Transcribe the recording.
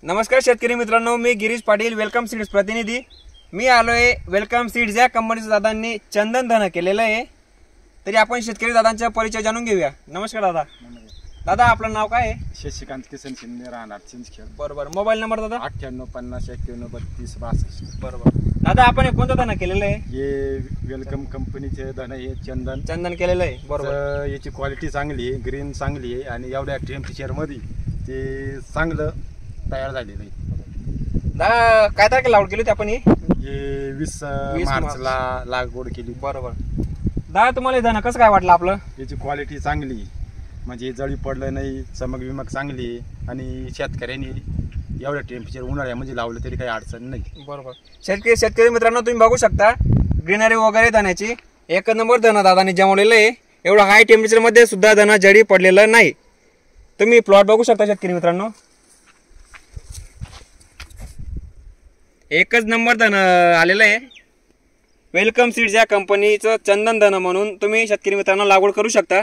नमस्कार शेतकरी मित्रांनो, मी गिरीश पाटील, वेलकम सीड्स प्रतिनिधी। मी आलोय वेलकम सीड्स या कंपनीच्या दादांनी चंदन धन केलेलं आहे, तरी आपण शेतकरी दादांचा परिचय जाणून घेऊया। नमस्कार दादा। दादा आपलं नाव काय आहे? शशिकांत किसन शिंदे, राहणार चिंचखेड। बरोबर। मोबाईल नंबर दादा? 9850913232। बरोबर। दादा आपण हे कोणतं धन केलेलं आहे? हे वेलकम कंपनीचे धन हे चंदन केलेलं आहे। बरोबर। याची क्वालिटी चांगली आहे, ग्रीन चांगली आहे आणि एवढ्या टेम्परेचर मध्ये ते चांगलं तयार झालेलं आहे। दादा काय तारखेला लागवड केली होती आपण? हे 20 मार्चला लागवड केली। बरोबर। दादा तुम्हाला हे धन कसं काय वाटलं आपलं? याची क्वालिटी चांगली, म्हणजे जळी पडलं नाही, चमक विमक चांगली आहे आणि शेतकऱ्यांनी एवढ्या टेम्परेचर उन्हाळ्यामध्ये लावलं तरी काही अडचण नाही। बरोबर। शेतकरी मित्रांनो, तुम्ही बघू शकता ग्रीनरी वगैरे धनाची एक नंबर धन दादाने जमवलेलं आहे। एवढं हाय टेम्परेचर मध्ये सुद्धा धन जडी पडलेलं नाही। तुम्ही प्लॉट बघू शकता शेतकरी मित्रांनो, एकच नंबर धन आलेलं आहे। वेलकम सीड्स या कंपनीचं चंदन धन म्हणून तुम्ही शेतकरी मित्रांनो लागवड करू शकता।